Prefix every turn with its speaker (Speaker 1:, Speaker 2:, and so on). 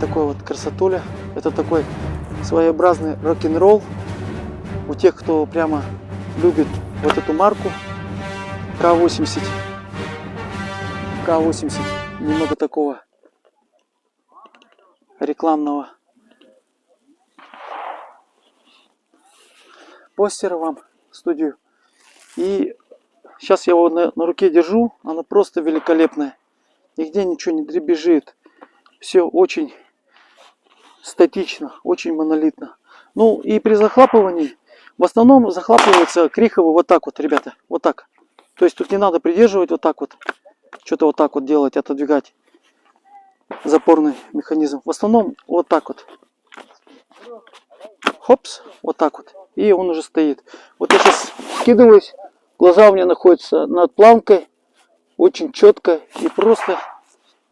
Speaker 1: такой вот красотуля. Это такой своеобразный рок-н-ролл. У тех, кто прямо любит вот эту марку К-80. К-80. Немного такого рекламного постера вам в студию. И сейчас я его на руке держу. Она просто великолепная. Нигде ничего не дребезжит. Все очень статично, очень монолитно. Ну и при захлапывании, в основном захлапывается криховый вот так вот, ребята. Вот так. То есть тут не надо придерживать вот так вот. Что-то вот так вот делать, отодвигать запорный механизм. В основном вот так вот. Хопс, вот так вот. И он уже стоит. Вот я сейчас скидываюсь. Глаза у меня находятся над планкой. Очень четко и просто